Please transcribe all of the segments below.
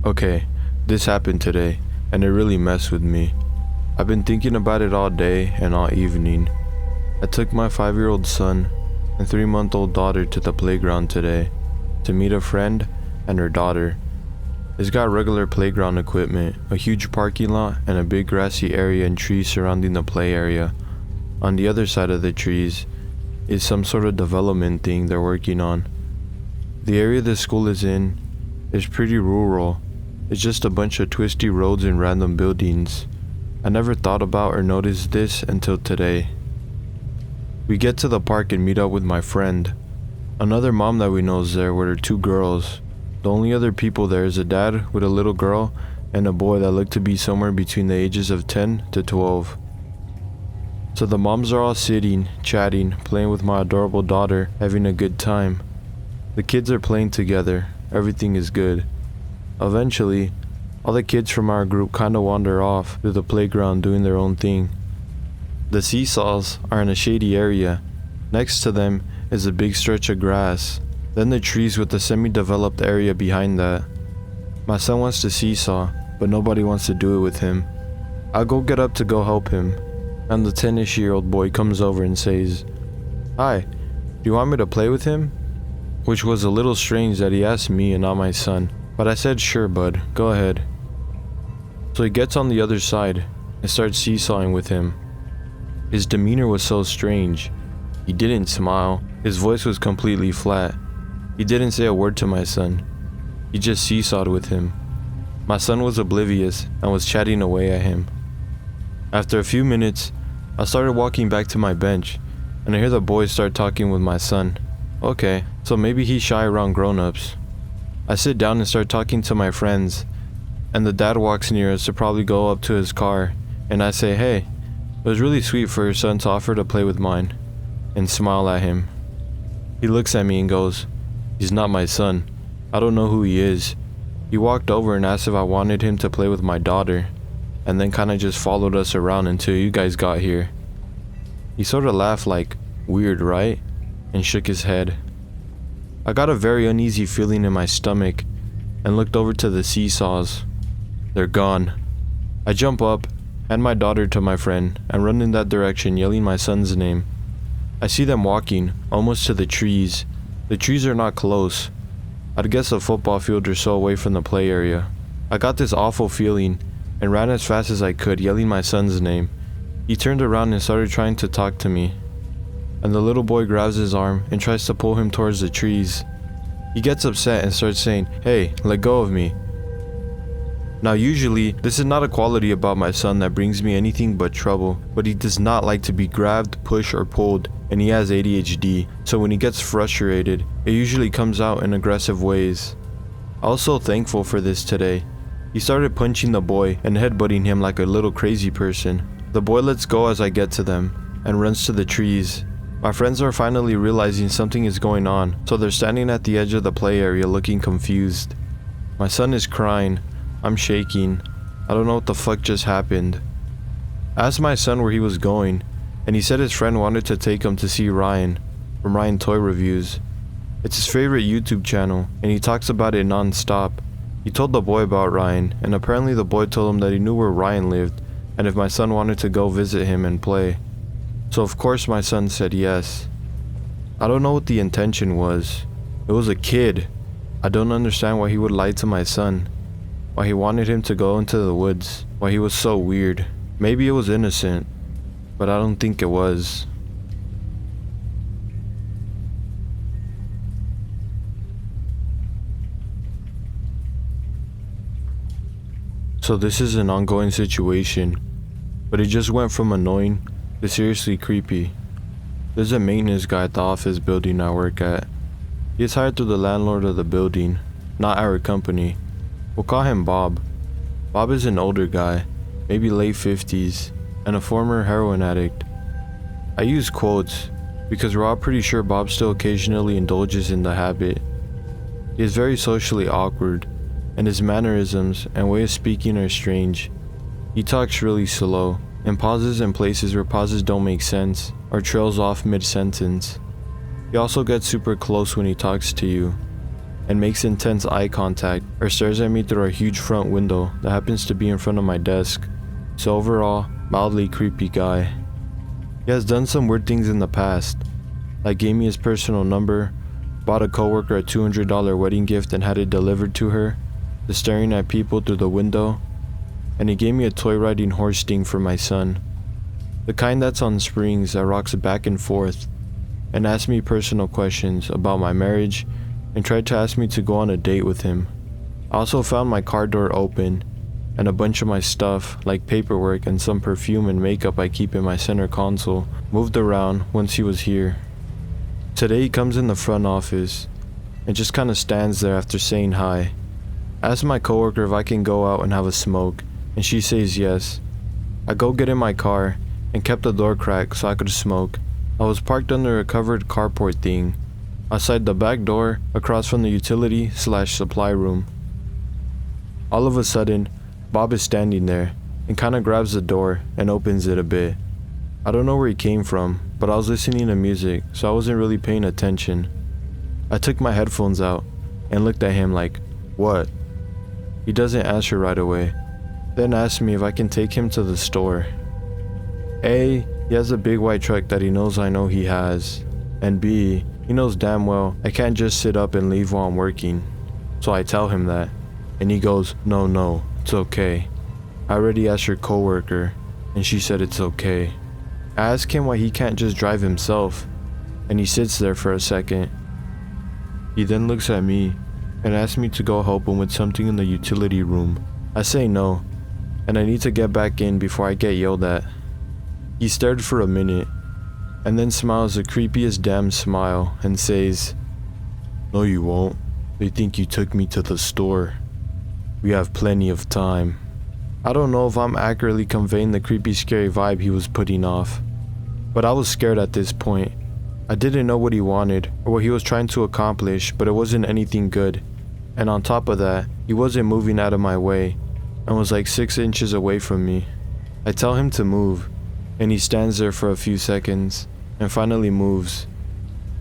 Okay, this happened today, and it really messed with me. I've been thinking about it all day and all evening. I took my 5-year-old son and 3-month-old daughter to the playground today to meet a friend and her daughter. It's got regular playground equipment, a huge parking lot, and a big grassy area and trees surrounding the play area. On the other side of the trees is some sort of development thing they're working on. The area the school is in is pretty rural. It's just a bunch of twisty roads and random buildings. I never thought about or noticed this until today. We get to the park and meet up with my friend. Another mom that we know is there with her 2 girls. The only other people there is a dad with a little girl and a boy that looked to be somewhere between the ages of 10 to 12. So the moms are all sitting, chatting, playing with my adorable daughter, having a good time. The kids are playing together. Everything is good. Eventually, all the kids from our group kinda wander off to the playground doing their own thing. The seesaws are in a shady area. Next to them is a big stretch of grass, then the trees with the semi-developed area behind that. My son wants to seesaw, but nobody wants to do it with him. I go get up to go help him, and the 10-ish-year-old boy comes over and says, "Hi, do you want me to play with him?" Which was a little strange that he asked me and not my son, but I said, "Sure, bud, go ahead." So he gets on the other side and starts seesawing with him. His demeanor was so strange. He didn't smile. His voice was completely flat. He didn't say a word to my son. He just seesawed with him. My son was oblivious and was chatting away at him. After a few minutes, I started walking back to my bench, and I hear the boys start talking with my son. Okay, so maybe he's shy around grown-ups. I sit down and start talking to my friends, and the dad walks near us to probably go up to his car, and I say, "Hey, it was really sweet for your son to offer to play with mine," and smile at him. He looks at me and goes, "He's not my son. I don't know who he is. He walked over and asked if I wanted him to play with my daughter, and then kinda just followed us around until you guys got here." He sorta laughed like, "Weird, right?" and shook his head. I got a very uneasy feeling in my stomach and looked over to the seesaws. They're gone. I jump up, hand my daughter to my friend, and run in that direction yelling my son's name. I see them walking, almost to the trees. The trees are not close. I'd guess a football field or so away from the play area. I got this awful feeling and ran as fast as I could, yelling my son's name. He turned around and started trying to talk to me, and the little boy grabs his arm and tries to pull him towards the trees. He gets upset and starts saying, "Hey, let go of me." Now usually, this is not a quality about my son that brings me anything but trouble, but he does not like to be grabbed, pushed, or pulled, and he has ADHD, so when he gets frustrated, it usually comes out in aggressive ways. I was so thankful for this today. He started punching the boy and headbutting him like a little crazy person. The boy lets go as I get to them, and runs to the trees. My friends are finally realizing something is going on, so they're standing at the edge of the play area looking confused. My son is crying. I'm shaking. I don't know what the fuck just happened. I asked my son where he was going, and he said his friend wanted to take him to see Ryan from Ryan Toy Reviews. It's his favorite YouTube channel, and he talks about it non-stop. He told the boy about Ryan, and apparently the boy told him that he knew where Ryan lived, and if my son wanted to go visit him and play. So of course my son said yes. I don't know what the intention was. It was a kid. I don't understand why he would lie to my son. Why he wanted him to go into the woods. Why he was so weird. Maybe it was innocent, but I don't think it was. So this is an ongoing situation, but it just went from annoying to seriously creepy. There's a maintenance guy at the office building I work at. He is hired through the landlord of the building, not our company. We'll call him Bob. Bob is an older guy, maybe late 50s, and a former heroin addict. I use quotes because we're all pretty sure Bob still occasionally indulges in the habit. He is very socially awkward, and his mannerisms and way of speaking are strange. He talks really slow, and pauses in places where pauses don't make sense, or trails off mid-sentence. He also gets super close when he talks to you. and makes intense eye contact or stares at me through a huge front window that happens to be in front of my desk. So overall, mildly creepy guy. He has done some weird things in the past, like gave me his personal number, bought a coworker a $200 wedding gift and had it delivered to her, the staring at people through the window, and he gave me a toy riding horse sting for my son. The kind that's on springs that rocks back and forth, and asked me personal questions about my marriage and tried to ask me to go on a date with him. I also found my car door open and a bunch of my stuff like paperwork and some perfume and makeup I keep in my center console moved around once he was here. Today he comes in the front office and just kinda stands there after saying hi. I asked my coworker if I can go out and have a smoke and she says yes. I go get in my car and kept the door cracked so I could smoke. I was parked under a covered carport thing outside the back door across from the utility/supply room. All of a sudden, Bob is standing there and kinda grabs the door and opens it a bit. I don't know where he came from, but I was listening to music, so I wasn't really paying attention. I took my headphones out and looked at him like, "What?" He doesn't answer right away, then asks me if I can take him to the store. A, he has a big white truck that he knows I know he has, and B, he knows damn well I can't just sit up and leave while I'm working. So I tell him that, and he goes, No, it's okay. I already asked your coworker, and she said it's okay." I ask him why he can't just drive himself, and he sits there for a second. He then looks at me and asks me to go help him with something in the utility room. I say no, and I need to get back in before I get yelled at. He stared for a minute, and then smiles the creepiest damn smile and says, "No you won't. They think you took me to the store. We have plenty of time." I don't know if I'm accurately conveying the creepy scary vibe he was putting off, but I was scared at this point. I didn't know what he wanted or what he was trying to accomplish, but it wasn't anything good. And on top of that, he wasn't moving out of my way and was like 6 inches away from me. I tell him to move, and he stands there for a few seconds and finally moves.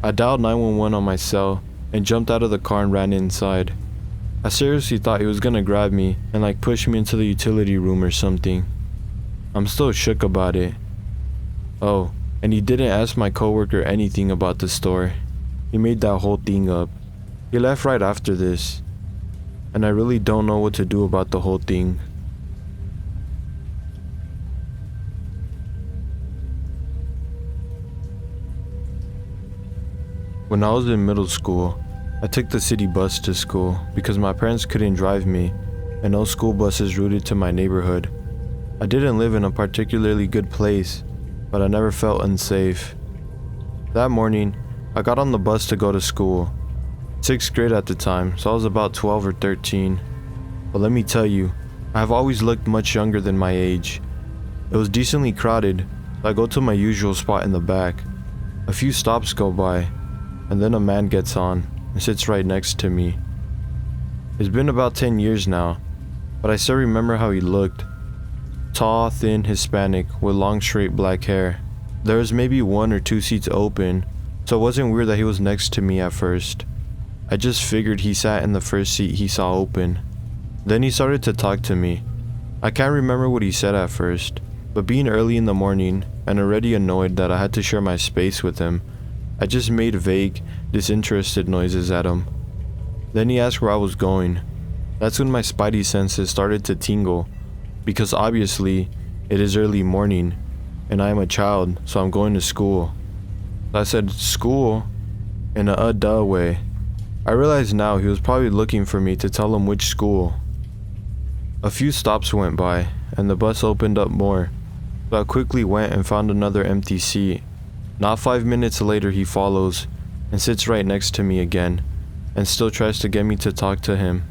I dialed 911 on my cell and jumped out of the car and ran inside. I seriously thought he was gonna grab me and like push me into the utility room or something. I'm still shook about it. Oh, and he didn't ask my coworker anything about the store. He made that whole thing up. He left right after this, and I really don't know what to do about the whole thing. When I was in middle school, I took the city bus to school because my parents couldn't drive me and no school buses routed to my neighborhood. I didn't live in a particularly good place, but I never felt unsafe. That morning, I got on the bus to go to school. 6th grade at the time, so I was about 12 or 13. But let me tell you, I have always looked much younger than my age. It was decently crowded, so I go to my usual spot in the back. A few stops go by, and then a man gets on and sits right next to me. It's been about 10 years now, but I still remember how he looked. Tall, thin, Hispanic, with long straight black hair. There was maybe 1 or 2 seats open, so it wasn't weird that he was next to me at first. I just figured he sat in the first seat he saw open. Then he started to talk to me. I can't remember what he said at first, but being early in the morning and already annoyed that I had to share my space with him, I just made vague, disinterested noises at him. Then he asked where I was going. That's when my spidey senses started to tingle, because obviously it is early morning and I am a child, so I'm going to school. I said, "School?" in a duh way. I realize now he was probably looking for me to tell him which school. A few stops went by and the bus opened up more, so I quickly went and found another empty seat. Not 5 minutes later he follows and sits right next to me again and still tries to get me to talk to him.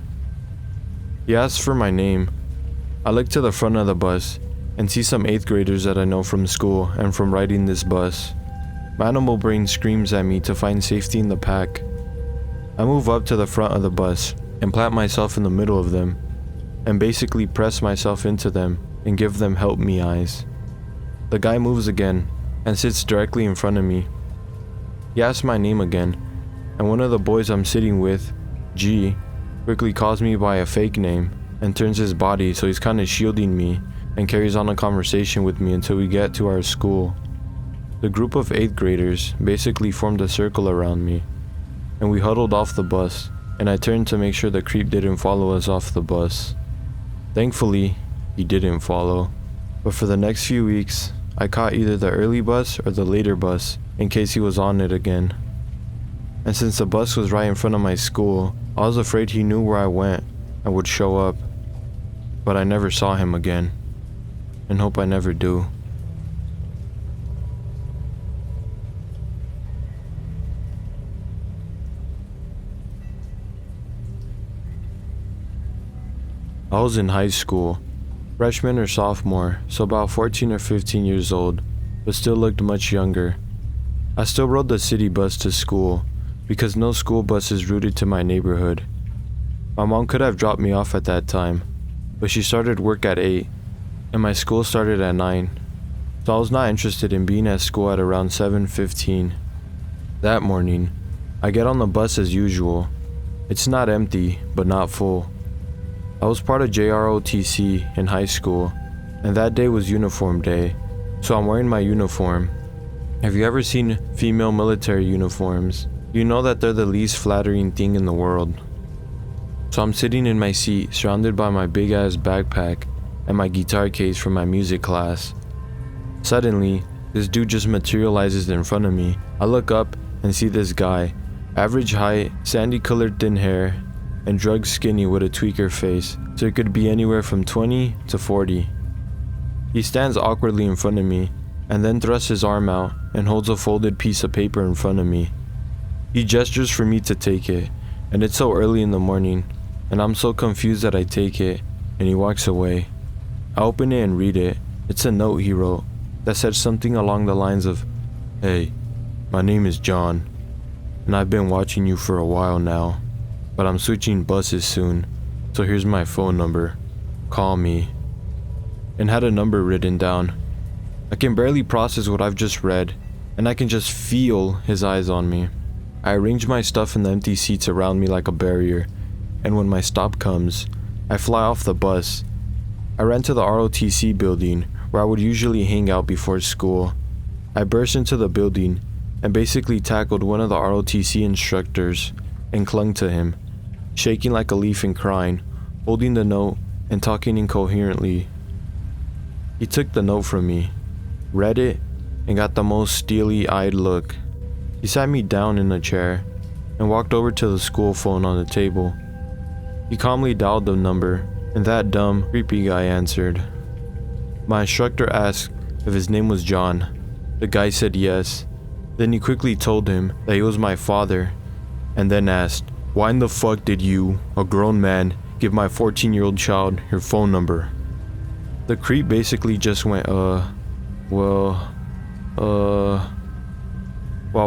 He asks for my name. I look to the front of the bus and see some 8th graders that I know from school and from riding this bus. My animal brain screams at me to find safety in the pack. I move up to the front of the bus and plant myself in the middle of them and basically press myself into them and give them help me eyes. The guy moves again and sits directly in front of me. He asks my name again, and one of the boys I'm sitting with G quickly calls me by a fake name and turns his body so he's kinda shielding me and carries on a conversation with me until we get to our school. The group of 8th graders basically formed a circle around me, and we huddled off the bus, and I turned to make sure the creep didn't follow us off the bus. Thankfully, he didn't follow, but for the next few weeks, I caught either the early bus or the later bus in case he was on it again. And since the bus was right in front of my school, I was afraid he knew where I went and would show up, but I never saw him again, and hope I never do. I was in high school, freshman or sophomore, so about 14 or 15 years old, but still looked much younger. I still rode the city bus to school, because no school bus is routed to my neighborhood. My mom could have dropped me off at that time, but she started work at 8, and my school started at 9, so I was not interested in being at school at around 7:15. That morning, I get on the bus as usual. It's not empty, but not full. I was part of JROTC in high school, and that day was uniform day, so I'm wearing my uniform. Have you ever seen female military uniforms? You know that they're the least flattering thing in the world. So I'm sitting in my seat, surrounded by my big ass backpack and my guitar case from my music class. Suddenly, this dude just materializes in front of me. I look up and see this guy, average height, sandy colored thin hair, and drug skinny with a tweaker face, so it could be anywhere from 20 to 40. He stands awkwardly in front of me, and then thrusts his arm out and holds a folded piece of paper in front of me. He gestures for me to take it, and it's so early in the morning, and I'm so confused that I take it, and he walks away. I open it and read it. It's a note he wrote that said something along the lines of, "Hey, my name is John, and I've been watching you for a while now. But I'm switching buses soon, so here's my phone number. Call me." And had a number written down. I can barely process what I've just read, and I can just feel his eyes on me. I arrange my stuff in the empty seats around me like a barrier, and when my stop comes, I fly off the bus. I ran to the ROTC building, where I would usually hang out before school. I burst into the building, and basically tackled one of the ROTC instructors, and clung to him, shaking like a leaf and crying, holding the note and talking incoherently. He took the note from me, read it, and got the most steely-eyed look. He sat me down in a chair and walked over to the school phone on the table. He calmly dialed the number, and that dumb, creepy guy answered. My instructor asked if his name was John. The guy said yes. Then he quickly told him that he was my father, and then asked, "Why in the fuck did you, a grown man, give my 14-year-old child your phone number?" The creep basically just went, while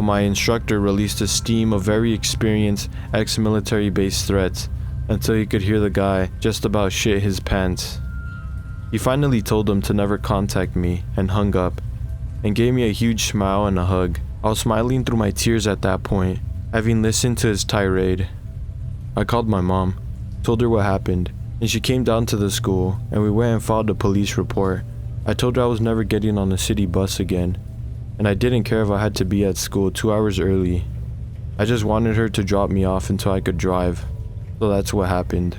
my instructor released a stream of very experienced ex-military based threats until he could hear the guy just about shit his pants. He finally told him to never contact me and hung up, and gave me a huge smile and a hug. I was smiling through my tears at that point, having listened to his tirade. I called my mom, told her what happened, and she came down to the school, and we went and filed a police report. I told her I was never getting on a city bus again, and I didn't care if I had to be at school 2 hours early. I just wanted her to drop me off until I could drive, so that's what happened.